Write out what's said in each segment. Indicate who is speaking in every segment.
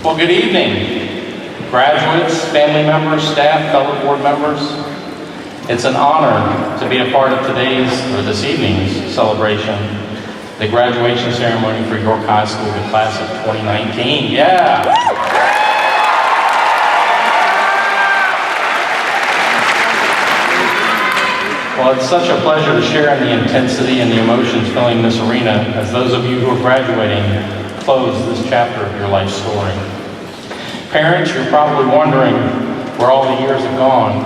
Speaker 1: Well, good evening, graduates, family members, staff, fellow board members. It's an honor to be a part of this evening's celebration, the graduation ceremony for York High School, the class of 2019. Yeah! Well, it's such a pleasure to share in the intensity and the emotions filling this arena as those of you who are graduating close this chapter of your life story. Parents, you're probably wondering where all the years have gone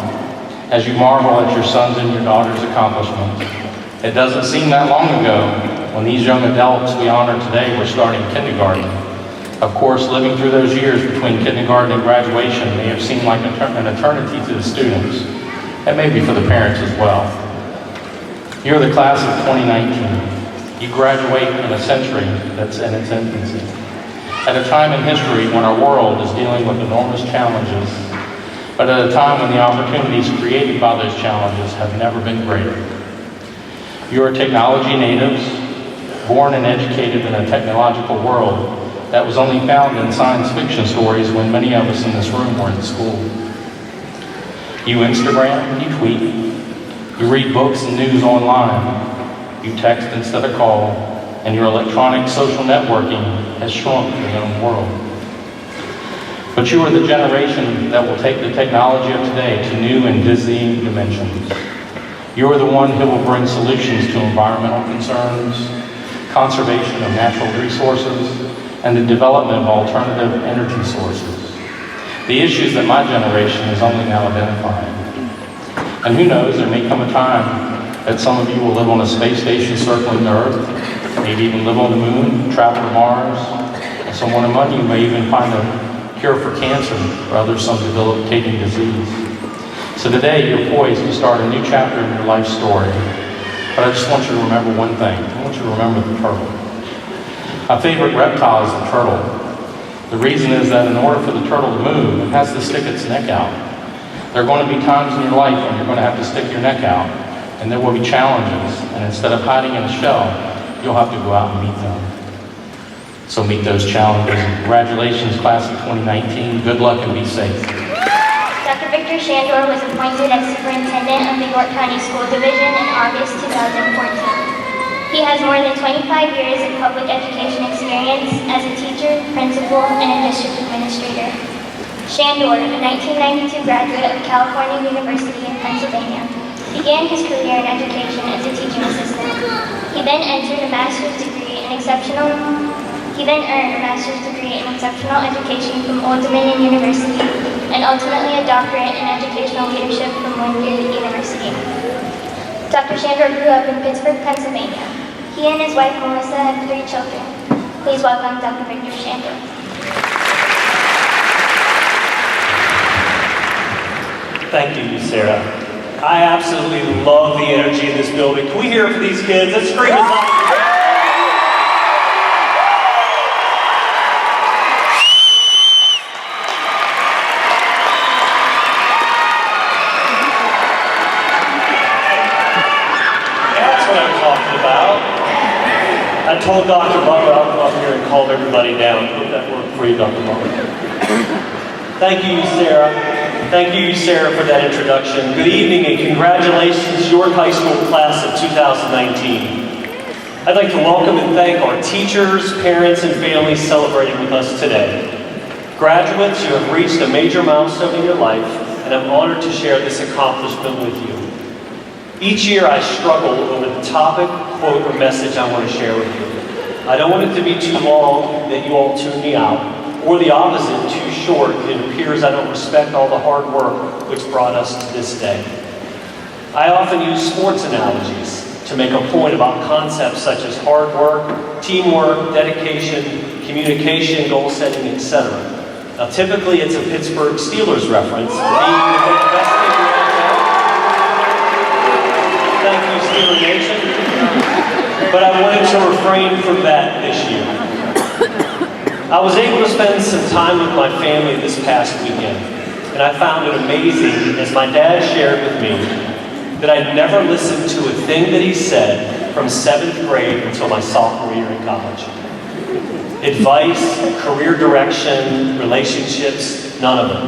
Speaker 1: as you marvel at your sons and your daughters' accomplishments. It doesn't seem that long ago when these young adults we honor today were starting kindergarten. Of course, living through those years between kindergarten and graduation may have seemed like an eternity to the students, and maybe for the parents as well. You're the class of 2019. You graduate in a century that's in its infancy. At a time in history when our world is dealing with enormous challenges, but at a time when the opportunities created by those challenges have never been greater. You are technology natives, born and educated in a technological world that was only found in science fiction stories when many of us in this room were in school. You Instagram, you tweet, you read books and news online, you text instead of call, and your electronic social networking has shrunk your own world. But you are the generation that will take the technology of today to new and dizzying dimensions. You are the one who will bring solutions to environmental concerns, conservation of natural resources, and the development of alternative energy sources. The issues that my generation is only now identifying. And who knows, there may come a time that some of you will live on a space station circling the Earth, maybe even live on the moon, travel to Mars, and someone among you may even find a cure for cancer or some debilitating disease. So today you're poised to start a new chapter in your life story. But I just want you to remember one thing. I want you to remember the turtle. My favorite reptile is the turtle. The reason is that in order for the turtle to move, it has to stick its neck out. There are going to be times in your life when you're going to have to stick your neck out, and there will be challenges, and instead of hiding in a shell, you'll have to go out and meet them. So meet those challenges. Congratulations, class of 2019. Good luck and be safe.
Speaker 2: Dr. Victor Shandor was appointed as superintendent of the York County School Division in August 2014. He has more than 25 years of public education experience as a teacher, principal, and a district administrator. Shandor, a 1992 graduate of California University in Pennsylvania, began his career in education as a teaching assistant. He then earned a master's degree in exceptional education from Old Dominion University and ultimately a doctorate in educational leadership from Wingate University. Dr. Shandor grew up in Pittsburgh, Pennsylvania. He and his wife Melissa have 3 children. Please welcome Dr. Victor Shandor.
Speaker 3: Thank you, Sarah. I absolutely love the energy in this building. Can we hear it for these kids? Let's scream it loud. That's what I'm talking about. I told Dr. Butler I'll come up here and calm everybody down. Hope that worked for you, Dr. Butler. Thank you, Sarah. Thank you, Sarah, for that introduction. Good evening and congratulations, York High School class of 2019. I'd like to welcome and thank our teachers, parents, and families celebrating with us today. Graduates, you have reached a major milestone in your life, and I'm honored to share this accomplishment with you. Each year I struggle over the topic, quote, or message I want to share with you. I don't want it to be too long that you all tune me out, or the opposite, too short, it appears I don't respect all the hard work which brought us to this day. I often use sports analogies to make a point about concepts such as hard work, teamwork, dedication, communication, goal setting, etc. Now typically it's a Pittsburgh Steelers reference, being the best thing we have. Thank you, Steeler Nation. But I wanted to refrain from that this year. I was able to spend some time with my family this past weekend, and I found it amazing as my dad shared with me that I'd never listened to a thing that he said from 7th grade until my sophomore year in college. Advice, career direction, relationships, none of it.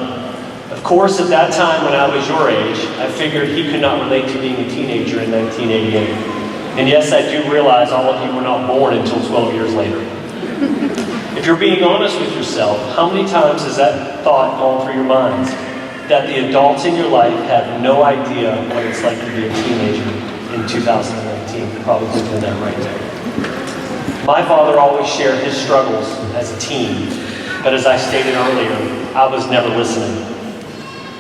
Speaker 3: Of course, at that time when I was your age, I figured he could not relate to being a teenager in 1988. And yes, I do realize all of you were not born until 12 years later. If you're being honest with yourself, how many times has that thought gone through your minds? That the adults in your life have no idea what it's like to be a teenager in 2019. Probably thinking that right there. My father always shared his struggles as a teen, but as I stated earlier, I was never listening.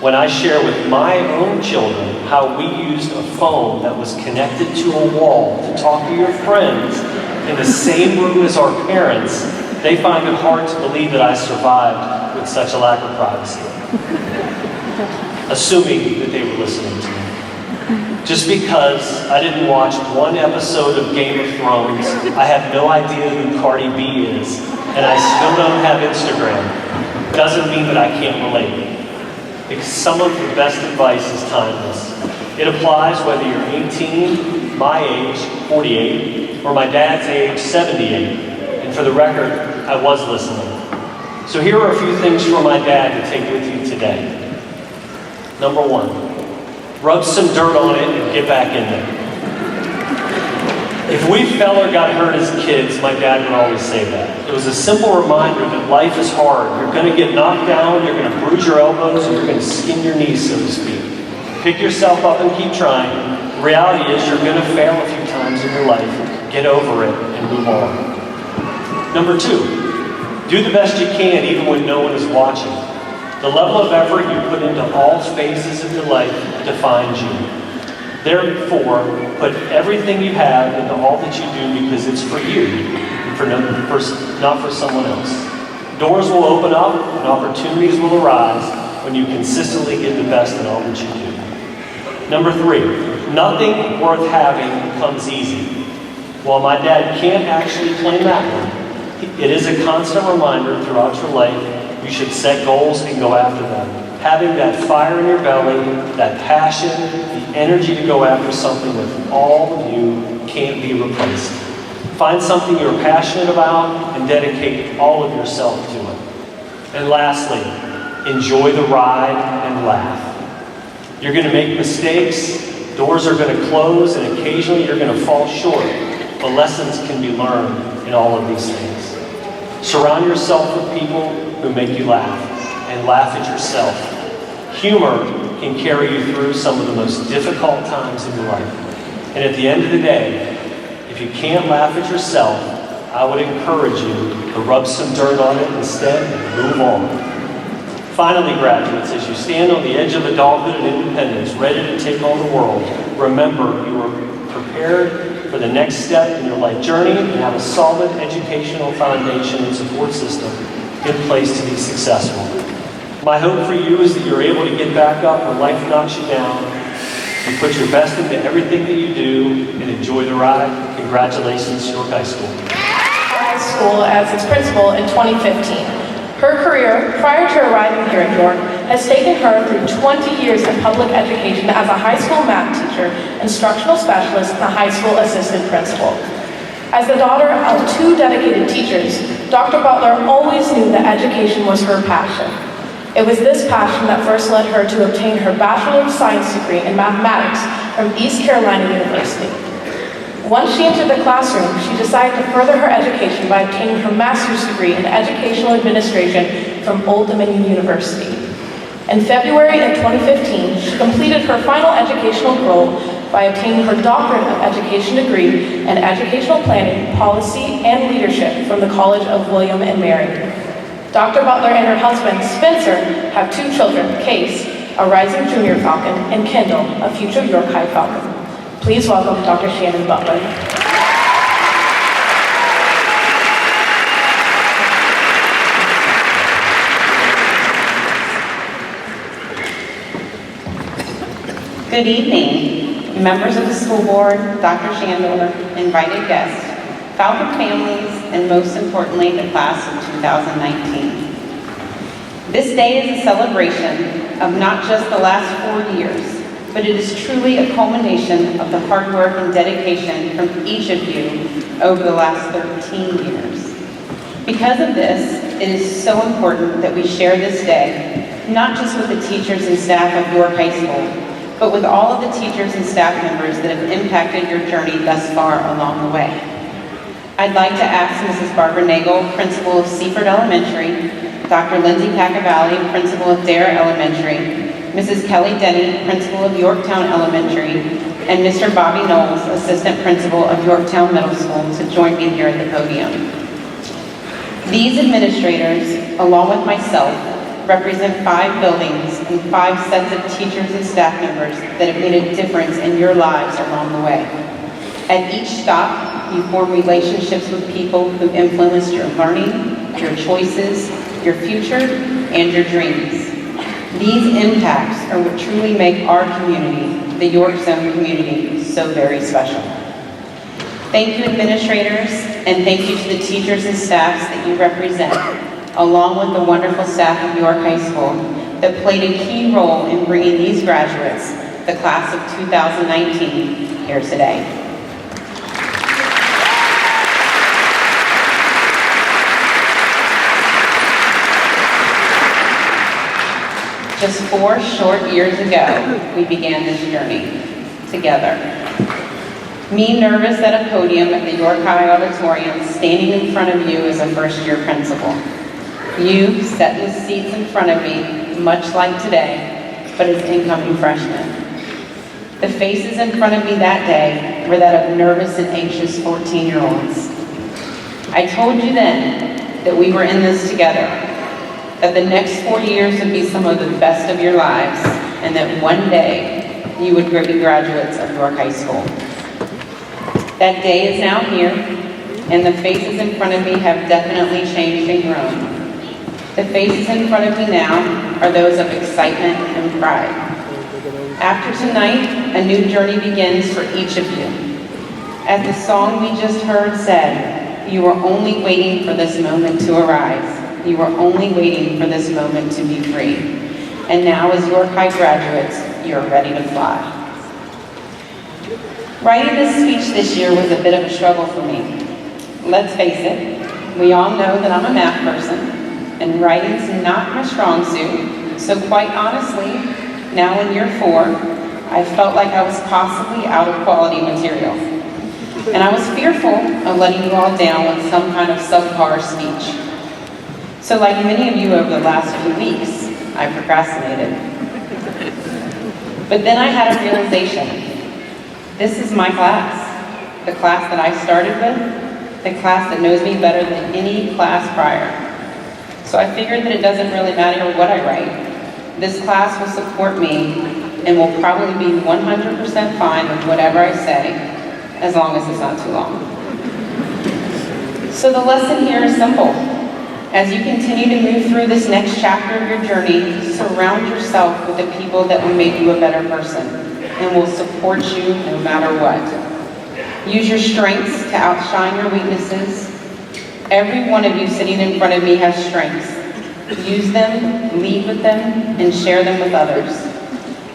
Speaker 3: When I share with my own children how we used a phone that was connected to a wall to talk to your friends in the same room as our parents, they find it hard to believe that I survived with such a lack of privacy. Assuming that they were listening to me. Just because I didn't watch one episode of Game of Thrones, I have no idea who Cardi B is, and I still don't have Instagram, doesn't mean that I can't relate. Because some of the best advice is timeless. It applies whether you're 18, my age, 48, or my dad's age, 78. And for the record, I was listening. So here are a few things from my dad to take with you today. Number one, rub some dirt on it and get back in there. If we fell or got hurt as kids, my dad would always say that. It was a simple reminder that life is hard. You're going to get knocked down, you're going to bruise your elbows, and you're going to skin your knees, so to speak. Pick yourself up and keep trying. The reality is you're going to fail a few times in your life. Get over it and move on. Number two, do the best you can even when no one is watching. The level of effort you put into all phases of your life defines you. Therefore, put everything you have into all that you do because it's for you, not for someone else. Doors will open up and opportunities will arise when you consistently give the best in all that you do. Number three, nothing worth having comes easy. While my dad can't actually claim that one, it is a constant reminder throughout your life you should set goals and go after them. Having that fire in your belly, that passion, the energy to go after something with all of you can't be replaced. Find something you're passionate about and dedicate all of yourself to it. And lastly, enjoy the ride and laugh. You're going to make mistakes, doors are going to close, and occasionally you're going to fall short. But lessons can be learned in all of these things. Surround yourself with people who make you laugh, and laugh at yourself. Humor can carry you through some of the most difficult times in your life. And at the end of the day, if you can't laugh at yourself, I would encourage you to rub some dirt on it instead and move on. Finally, graduates, as you stand on the edge of adulthood and independence, ready to take on the world, remember you are prepared for the next step in your life journey and have a solid educational foundation and support system in place to be successful. My hope for you is that you're able to get back up when life knocks you down. You put your best into everything that you do and enjoy the ride. Congratulations, York High School.
Speaker 4: High School as its principal in 2015. Her career, prior to arriving here at York, has taken her through 20 years in public education as a high school math teacher, instructional specialist, and a high school assistant principal. As the daughter of two dedicated teachers, Dr. Butler always knew that education was her passion. It was this passion that first led her to obtain her Bachelor of Science degree in mathematics from East Carolina University. Once she entered the classroom, she decided to further her education by obtaining her master's degree in educational administration from Old Dominion University. In February of 2015, she completed her final educational goal by obtaining her doctorate of education degree in educational planning, policy, and leadership from the College of William and Mary. Dr. Butler and her husband, Spencer, have two children, Case, a rising junior Falcon, and Kendall, a future York High Falcon. Please welcome Dr. Shannon Butler.
Speaker 5: Good evening, members of the school board, Dr. Shandor, invited guests, Falcon families, and most importantly, the class of 2019. This day is a celebration of not just the last 4 years, but it is truly a culmination of the hard work and dedication from each of you over the last 13 years. Because of this, it is so important that we share this day, not just with the teachers and staff of York High School, but with all of the teachers and staff members that have impacted your journey thus far along the way. I'd like to ask Mrs. Barbara Nagel, Principal of Seaford Elementary, Dr. Lindsay Cacavalli, Principal of Dare Elementary, Mrs. Kelly Denny, Principal of Yorktown Elementary, and Mr. Bobby Knowles, Assistant Principal of Yorktown Middle School, to join me here at the podium. These administrators, along with myself, represent 5 buildings and 5 sets of teachers and staff members that have made a difference in your lives along the way. At each stop, you form relationships with people who influence your learning, your choices, your future, and your dreams. These impacts are what truly make our community, the York Zone community, so very special. Thank you, administrators, and thank you to the teachers and staffs that you represent, along with the wonderful staff of York High School that played a key role in bringing these graduates, the class of 2019, here today. Just 4 short years ago, we began this journey together. Me nervous at a podium at the York High Auditorium, standing in front of you as a first-year principal. You sat in the seats in front of me, much like today, but as incoming freshmen. The faces in front of me that day were that of nervous and anxious 14-year-olds. I told you then that we were in this together, that the next 4 years would be some of the best of your lives, and that one day you would be graduates of York High School. That day is now here, and the faces in front of me have definitely changed and grown. The faces in front of me now are those of excitement and pride. After tonight, a new journey begins for each of you. As the song we just heard said, you are only waiting for this moment to arise. You are only waiting for this moment to be free. And now, as York High graduates, you are ready to fly. Writing this speech this year was a bit of a struggle for me. Let's face it, we all know that I'm a math person, and writing's not my strong suit, so quite honestly, now in year 4, I felt like I was possibly out of quality material. And I was fearful of letting you all down with some kind of subpar speech. So like many of you over the last few weeks, I procrastinated. But then I had a realization. This is my class, the class that I started with, the class that knows me better than any class prior. So I figured that it doesn't really matter what I write. This class will support me and will probably be 100% fine with whatever I say, as long as it's not too long. So the lesson here is simple. As you continue to move through this next chapter of your journey, surround yourself with the people that will make you a better person and will support you no matter what. Use your strengths to outshine your weaknesses. Every one of you sitting in front of me has strengths. Use them, lead with them, and share them with others.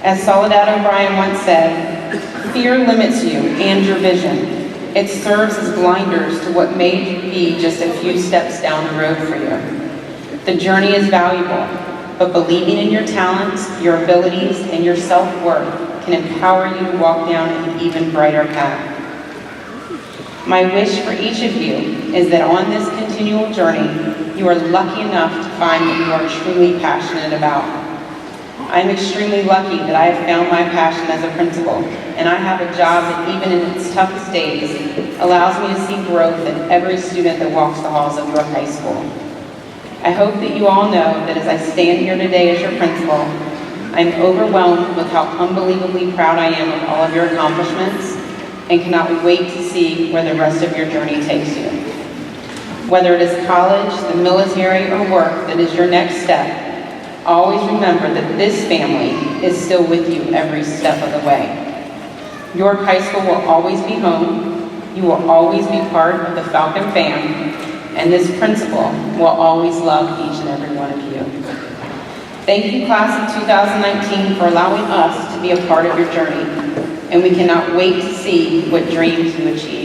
Speaker 5: As Soledad O'Brien once said, fear limits you and your vision. It serves as blinders to what may be just a few steps down the road for you. The journey is valuable, but believing in your talents, your abilities, and your self-worth can empower you to walk down an even brighter path. My wish for each of you is that on this continual journey, you are lucky enough to find what you are truly passionate about. I'm extremely lucky that I have found my passion as a principal, and I have a job that even in its toughest days allows me to see growth in every student that walks the halls of York High School. I hope that you all know that as I stand here today as your principal, I'm overwhelmed with how unbelievably proud I am of all of your accomplishments and cannot wait to see where the rest of your journey takes you. Whether it is college, the military, or work that is your next step, always remember that this family is still with you every step of the way. York High School will always be home, you will always be part of the Falcon fam, and this principal will always love each and every one of you. Thank you, class of 2019, for allowing us to be a part of your journey, and we cannot wait to see what dreams you achieve.